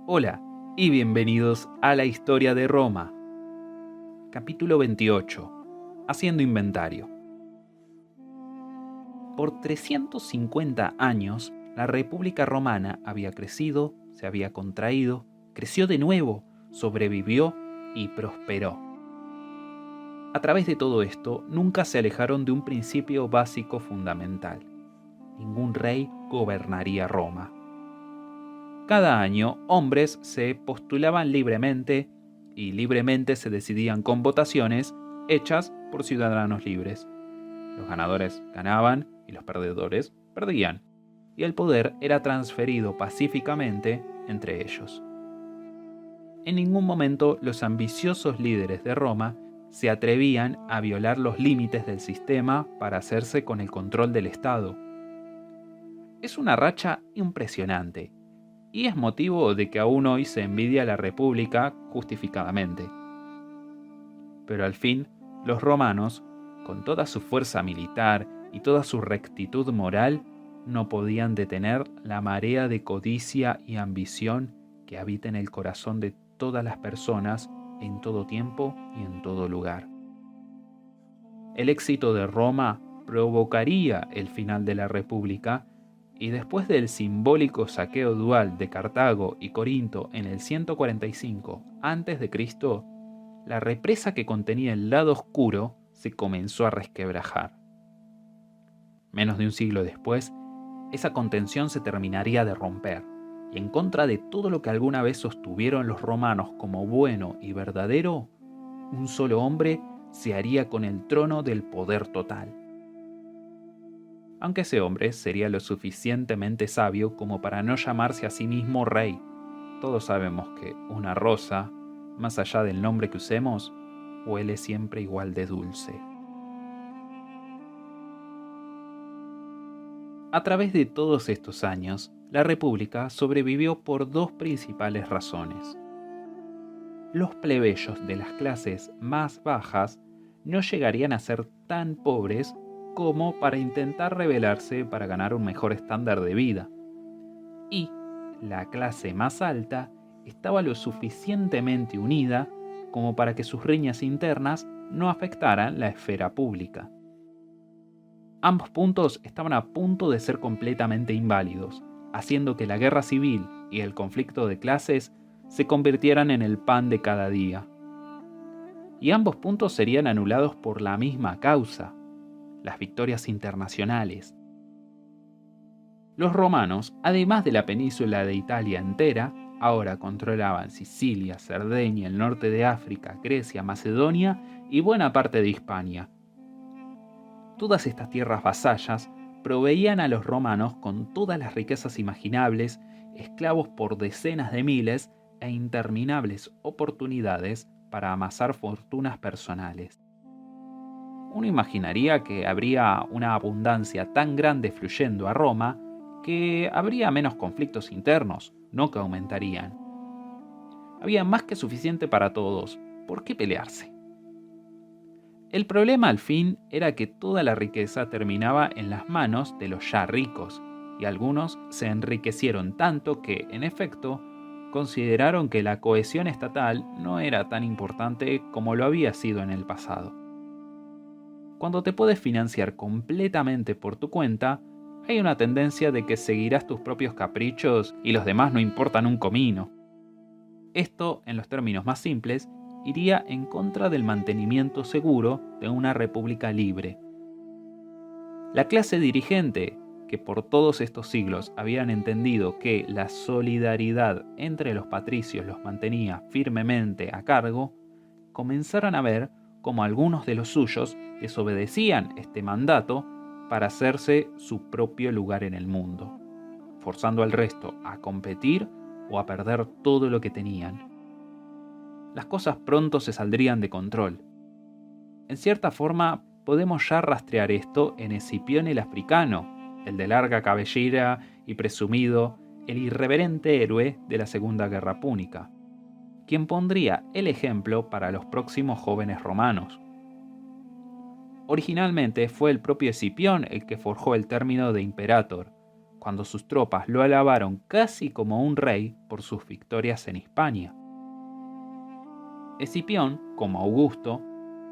Hola y bienvenidos a la historia de Roma. Capítulo 28. Haciendo inventario. Por 350 años, la República Romana había crecido, se había contraído, creció de nuevo, sobrevivió y prosperó. A través de todo esto, nunca se alejaron de un principio básico fundamental. Ningún rey gobernaría Roma. Cada año, hombres se postulaban libremente y libremente se decidían con votaciones hechas por ciudadanos libres. Los ganadores ganaban y los perdedores perdían, y el poder era transferido pacíficamente entre ellos. En ningún momento los ambiciosos líderes de Roma se atrevían a violar los límites del sistema para hacerse con el control del Estado. Es una racha impresionante, y es motivo de que aún hoy se envidia a la República justificadamente. Pero al fin, los romanos, con toda su fuerza militar y toda su rectitud moral, no podían detener la marea de codicia y ambición que habita en el corazón de todas las personas en todo tiempo y en todo lugar. El éxito de Roma provocaría el final de la República, y después del simbólico saqueo dual de Cartago y Corinto en el 145 a.C., la represa que contenía el lado oscuro se comenzó a resquebrajar. Menos de un siglo después, esa contención se terminaría de romper, y en contra de todo lo que alguna vez sostuvieron los romanos como bueno y verdadero, un solo hombre se haría con el trono del poder total. Aunque ese hombre sería lo suficientemente sabio como para no llamarse a sí mismo rey. Todos sabemos que una rosa, más allá del nombre que usemos, huele siempre igual de dulce. A través de todos estos años, la República sobrevivió por dos principales razones. Los plebeyos de las clases más bajas no llegarían a ser tan pobres como para intentar rebelarse para ganar un mejor estándar de vida. Y la clase más alta estaba lo suficientemente unida como para que sus riñas internas no afectaran la esfera pública. Ambos puntos estaban a punto de ser completamente inválidos, haciendo que la guerra civil y el conflicto de clases se convirtieran en el pan de cada día. Y ambos puntos serían anulados por la misma causa: las victorias internacionales. Los romanos, además de la península de Italia entera, ahora controlaban Sicilia, Cerdeña, el norte de África, Grecia, Macedonia y buena parte de Hispania. Todas estas tierras vasallas proveían a los romanos con todas las riquezas imaginables, esclavos por decenas de miles e interminables oportunidades para amasar fortunas personales. Uno imaginaría que habría una abundancia tan grande fluyendo a Roma que habría menos conflictos internos, no que aumentarían. Había más que suficiente para todos. ¿Por qué pelearse? El problema al fin era que toda la riqueza terminaba en las manos de los ya ricos, y algunos se enriquecieron tanto que, en efecto, consideraron que la cohesión estatal no era tan importante como lo había sido en el pasado. Cuando te puedes financiar completamente por tu cuenta, hay una tendencia de que seguirás tus propios caprichos y los demás no importan un comino. Esto, en los términos más simples, iría en contra del mantenimiento seguro de una república libre. La clase dirigente, que por todos estos siglos habían entendido que la solidaridad entre los patricios los mantenía firmemente a cargo, comenzaron a ver cómo algunos de los suyos desobedecían este mandato para hacerse su propio lugar en el mundo, forzando al resto a competir o a perder todo lo que tenían. Las cosas pronto se saldrían de control. En cierta forma, podemos ya rastrear esto en Escipión el africano, el de larga cabellera y presumido, el irreverente héroe de la Segunda Guerra Púnica, quien pondría el ejemplo para los próximos jóvenes romanos. Originalmente fue el propio Escipión el que forjó el término de imperator, cuando sus tropas lo alabaron casi como un rey por sus victorias en Hispania. Escipión, como Augusto,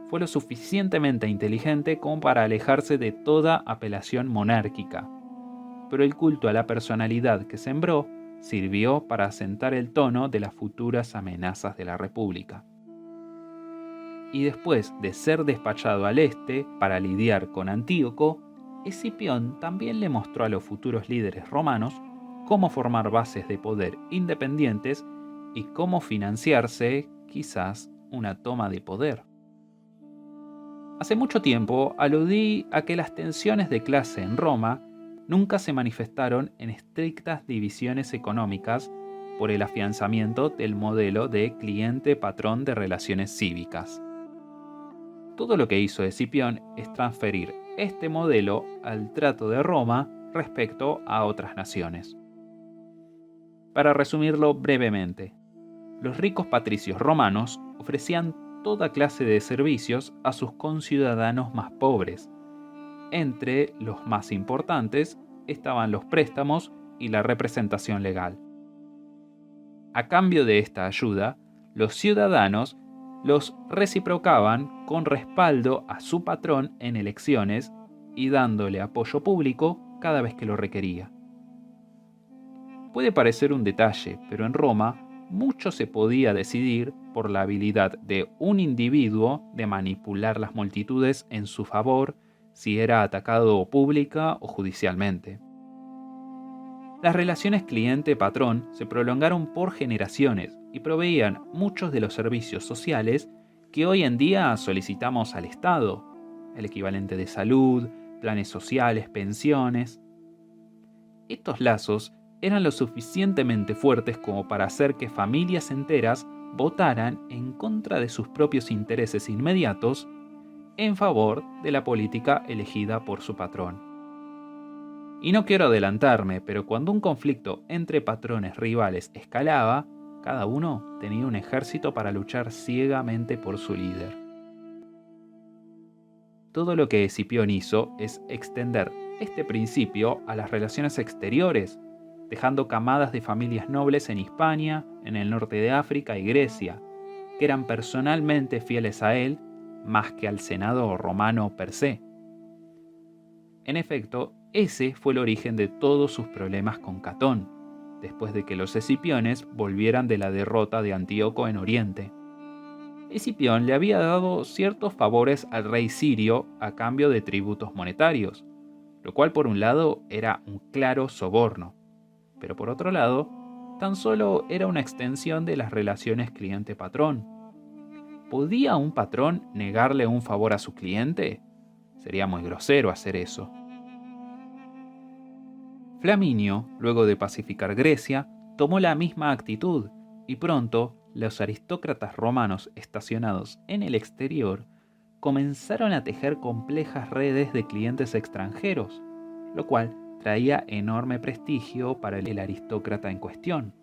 fue lo suficientemente inteligente como para alejarse de toda apelación monárquica, pero el culto a la personalidad que sembró sirvió para asentar el tono de las futuras amenazas de la República. Y después de ser despachado al este para lidiar con Antíoco, Escipión también le mostró a los futuros líderes romanos cómo formar bases de poder independientes y cómo financiarse, quizás, una toma de poder. Hace mucho tiempo aludí a que las tensiones de clase en Roma nunca se manifestaron en estrictas divisiones económicas por el afianzamiento del modelo de cliente-patrón de relaciones cívicas. Todo lo que hizo Escipión es transferir este modelo al trato de Roma respecto a otras naciones. Para resumirlo brevemente, los ricos patricios romanos ofrecían toda clase de servicios a sus conciudadanos más pobres. Entre los más importantes estaban los préstamos y la representación legal. A cambio de esta ayuda, los ciudadanos los reciprocaban con respaldo a su patrón en elecciones y dándole apoyo público cada vez que lo requería. Puede parecer un detalle, pero en Roma mucho se podía decidir por la habilidad de un individuo de manipular las multitudes en su favor si era atacado pública o judicialmente. Las relaciones cliente-patrón se prolongaron por generaciones y proveían muchos de los servicios sociales que hoy en día solicitamos al Estado, el equivalente de salud, planes sociales, pensiones. Estos lazos eran lo suficientemente fuertes como para hacer que familias enteras votaran en contra de sus propios intereses inmediatos en favor de la política elegida por su patrón. Y no quiero adelantarme, pero cuando un conflicto entre patrones rivales escalaba, cada uno tenía un ejército para luchar ciegamente por su líder. Todo lo que Escipión hizo es extender este principio a las relaciones exteriores, dejando camadas de familias nobles en Hispania, en el norte de África y Grecia, que eran personalmente fieles a él más que al Senado romano per se. En efecto, ese fue el origen de todos sus problemas con Catón, después de que los escipiones volvieran de la derrota de Antíoco en Oriente. Escipión le había dado ciertos favores al rey sirio a cambio de tributos monetarios, lo cual por un lado era un claro soborno, pero por otro lado, tan solo era una extensión de las relaciones cliente-patrón. ¿Podía un patrón negarle un favor a su cliente? Sería muy grosero hacer eso. Flaminio, luego de pacificar Grecia, tomó la misma actitud y pronto los aristócratas romanos estacionados en el exterior comenzaron a tejer complejas redes de clientes extranjeros, lo cual traía enorme prestigio para el aristócrata en cuestión.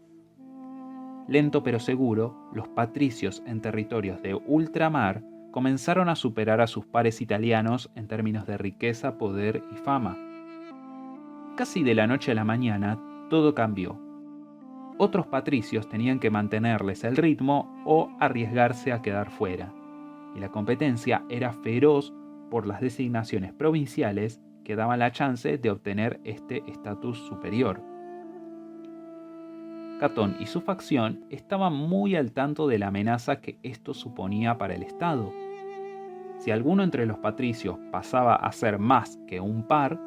Lento pero seguro, los patricios en territorios de ultramar comenzaron a superar a sus pares italianos en términos de riqueza, poder y fama. Casi de la noche a la mañana, todo cambió. Otros patricios tenían que mantenerles el ritmo o arriesgarse a quedar fuera, y la competencia era feroz por las designaciones provinciales que daban la chance de obtener este estatus superior. Catón y su facción estaban muy al tanto de la amenaza que esto suponía para el Estado. Si alguno entre los patricios pasaba a ser más que un par,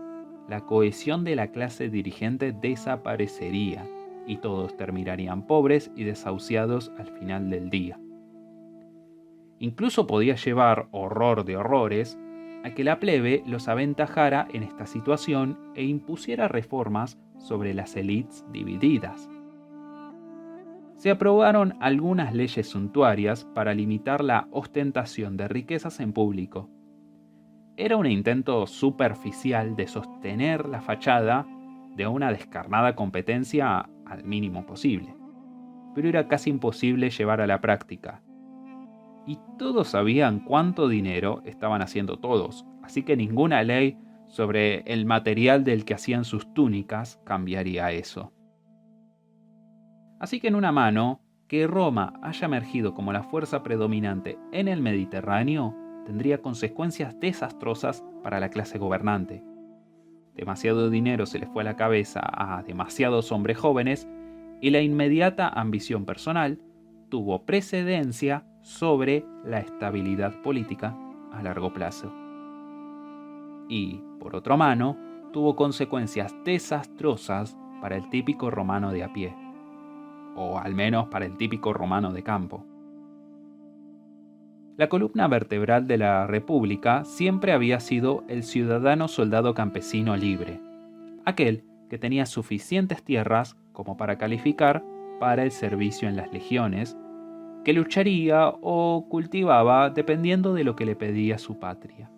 la cohesión de la clase dirigente desaparecería y todos terminarían pobres y desahuciados al final del día. Incluso podía llevar, horror de horrores, a que la plebe los aventajara en esta situación e impusiera reformas sobre las élites divididas. Se aprobaron algunas leyes suntuarias para limitar la ostentación de riquezas en público. Era un intento superficial de sostener la fachada de una descarnada competencia al mínimo posible, pero era casi imposible llevar a la práctica. Y todos sabían cuánto dinero estaban haciendo todos, así que ninguna ley sobre el material del que hacían sus túnicas cambiaría eso. Así que en una mano, que Roma haya emergido como la fuerza predominante en el Mediterráneo tendría consecuencias desastrosas para la clase gobernante. Demasiado dinero se le fue a la cabeza a demasiados hombres jóvenes y la inmediata ambición personal tuvo precedencia sobre la estabilidad política a largo plazo. Y, por otra mano, tuvo consecuencias desastrosas para el típico romano de a pie, o al menos para el típico romano de campo. La columna vertebral de la República siempre había sido el ciudadano soldado campesino libre, aquel que tenía suficientes tierras como para calificar para el servicio en las legiones, que lucharía o cultivaba dependiendo de lo que le pedía su patria.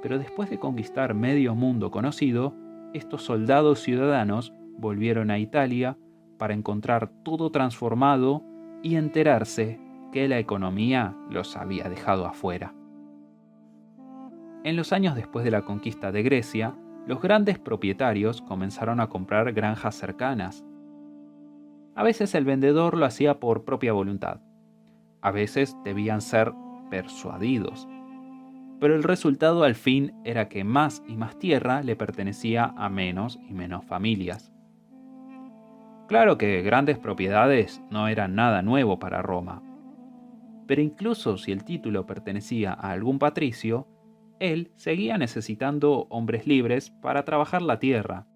Pero después de conquistar medio mundo conocido, estos soldados ciudadanos volvieron a Italia para encontrar todo transformado y enterarse que la economía los había dejado afuera. En los años después de la conquista de Grecia, los grandes propietarios comenzaron a comprar granjas cercanas. A veces el vendedor lo hacía por propia voluntad. A veces debían ser persuadidos. Pero el resultado al fin era que más y más tierra le pertenecía a menos y menos familias. Claro que grandes propiedades no eran nada nuevo para Roma. Pero incluso si el título pertenecía a algún patricio, él seguía necesitando hombres libres para trabajar la tierra.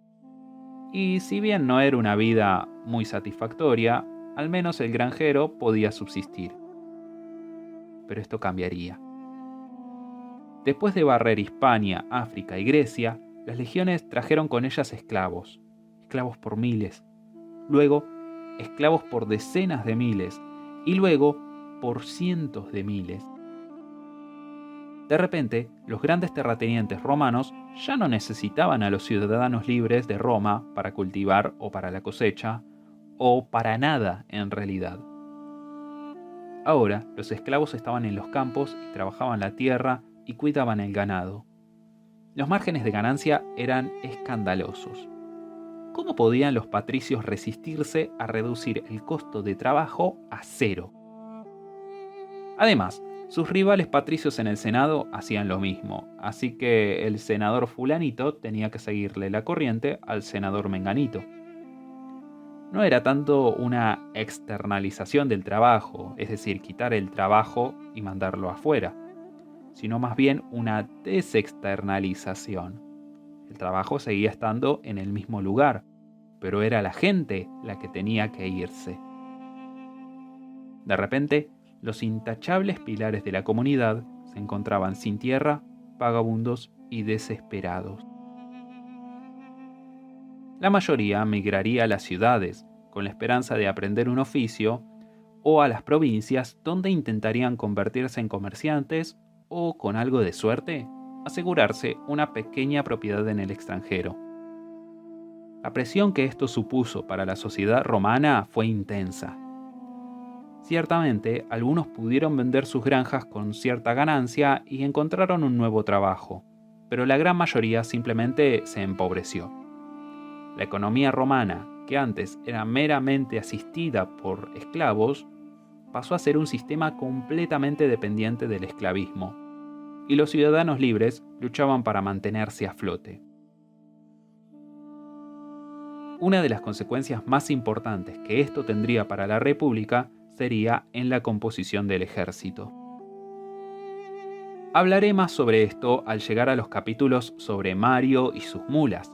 Y si bien no era una vida muy satisfactoria, al menos el granjero podía subsistir. Pero esto cambiaría. Después de barrer Hispania, África y Grecia, las legiones trajeron con ellas esclavos por miles, luego esclavos por decenas de miles y luego por cientos de miles. De repente, los grandes terratenientes romanos ya no necesitaban a los ciudadanos libres de Roma para cultivar o para la cosecha, o para nada en realidad. Ahora, los esclavos estaban en los campos y trabajaban la tierra y cuidaban el ganado. Los márgenes de ganancia eran escandalosos. ¿Cómo podían los patricios resistirse a reducir el costo de trabajo a cero? Además, sus rivales patricios en el Senado hacían lo mismo, así que el senador fulanito tenía que seguirle la corriente al senador menganito. No era tanto una externalización del trabajo, es decir, quitar el trabajo y mandarlo afuera, sino más bien una desexternalización. El trabajo seguía estando en el mismo lugar, pero era la gente la que tenía que irse. De repente, los intachables pilares de la comunidad se encontraban sin tierra, vagabundos y desesperados. La mayoría migraría a las ciudades, con la esperanza de aprender un oficio, o a las provincias, donde intentarían convertirse en comerciantes o, con algo de suerte, asegurarse una pequeña propiedad en el extranjero. La presión que esto supuso para la sociedad romana fue intensa. Ciertamente, algunos pudieron vender sus granjas con cierta ganancia y encontraron un nuevo trabajo, pero la gran mayoría simplemente se empobreció. La economía romana, que antes era meramente asistida por esclavos, pasó a ser un sistema completamente dependiente del esclavismo, y los ciudadanos libres luchaban para mantenerse a flote. Una de las consecuencias más importantes que esto tendría para la República sería en la composición del ejército. Hablaré más sobre esto al llegar a los capítulos sobre Mario y sus mulas,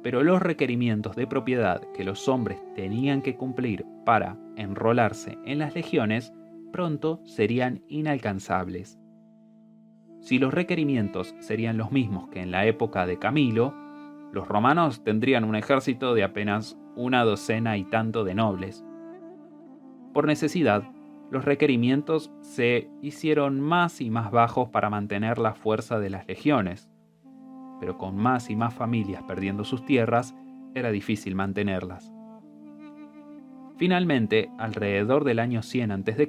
pero los requerimientos de propiedad que los hombres tenían que cumplir para enrolarse en las legiones pronto serían inalcanzables. Si los requerimientos serían los mismos que en la época de Camilo, los romanos tendrían un ejército de apenas una docena y tanto de nobles. Por necesidad, los requerimientos se hicieron más y más bajos para mantener la fuerza de las legiones, pero con más y más familias perdiendo sus tierras, era difícil mantenerlas. Finalmente, alrededor del año 100 a.C.,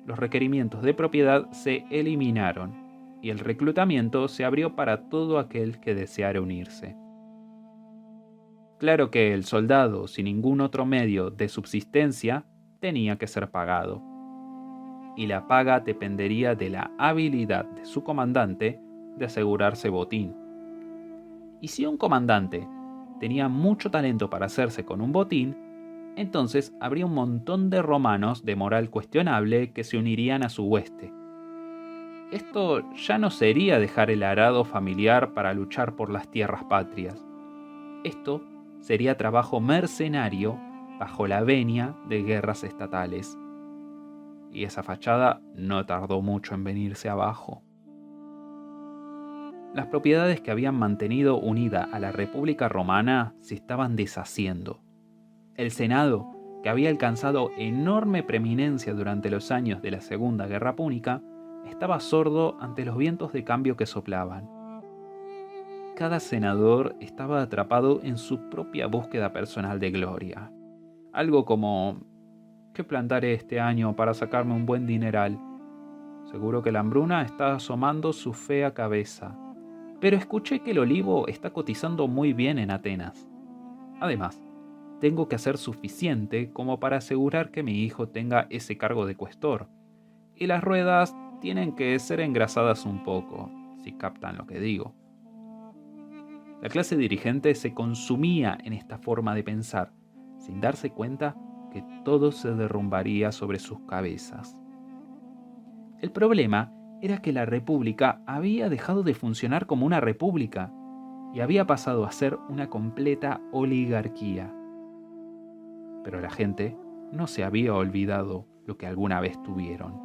los requerimientos de propiedad se eliminaron y el reclutamiento se abrió para todo aquel que deseara unirse. Claro que el soldado, sin ningún otro medio de subsistencia, tenía que ser pagado, y la paga dependería de la habilidad de su comandante de asegurarse botín. Y si un comandante tenía mucho talento para hacerse con un botín, entonces habría un montón de romanos de moral cuestionable que se unirían a su hueste. Esto ya no sería dejar el arado familiar para luchar por las tierras patrias. Esto sería trabajo mercenario bajo la venia de guerras estatales. Y esa fachada no tardó mucho en venirse abajo. Las propiedades que habían mantenido unida a la República Romana se estaban deshaciendo. El Senado, que había alcanzado enorme preeminencia durante los años de la Segunda Guerra Púnica, estaba sordo ante los vientos de cambio que soplaban. Cada senador estaba atrapado en su propia búsqueda personal de gloria. Algo como: ¿qué plantaré este año para sacarme un buen dineral? Seguro que la hambruna está asomando su fea cabeza. Pero escuché que el olivo está cotizando muy bien en Atenas. Además, tengo que hacer suficiente como para asegurar que mi hijo tenga ese cargo de cuestor. Y las ruedas tienen que ser engrasadas un poco, si captan lo que digo. La clase dirigente se consumía en esta forma de pensar, sin darse cuenta que todo se derrumbaría sobre sus cabezas. El problema era que la república había dejado de funcionar como una república y había pasado a ser una completa oligarquía. Pero la gente no se había olvidado lo que alguna vez tuvieron,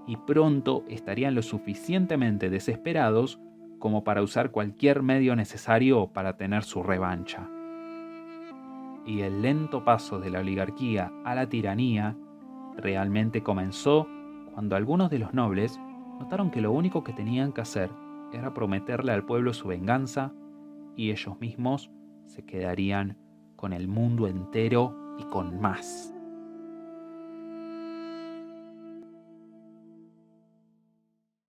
y pronto estarían lo suficientemente desesperados como para usar cualquier medio necesario para tener su revancha. Y el lento paso de la oligarquía a la tiranía realmente comenzó cuando algunos de los nobles notaron que lo único que tenían que hacer era prometerle al pueblo su venganza y ellos mismos se quedarían con el mundo entero y con más.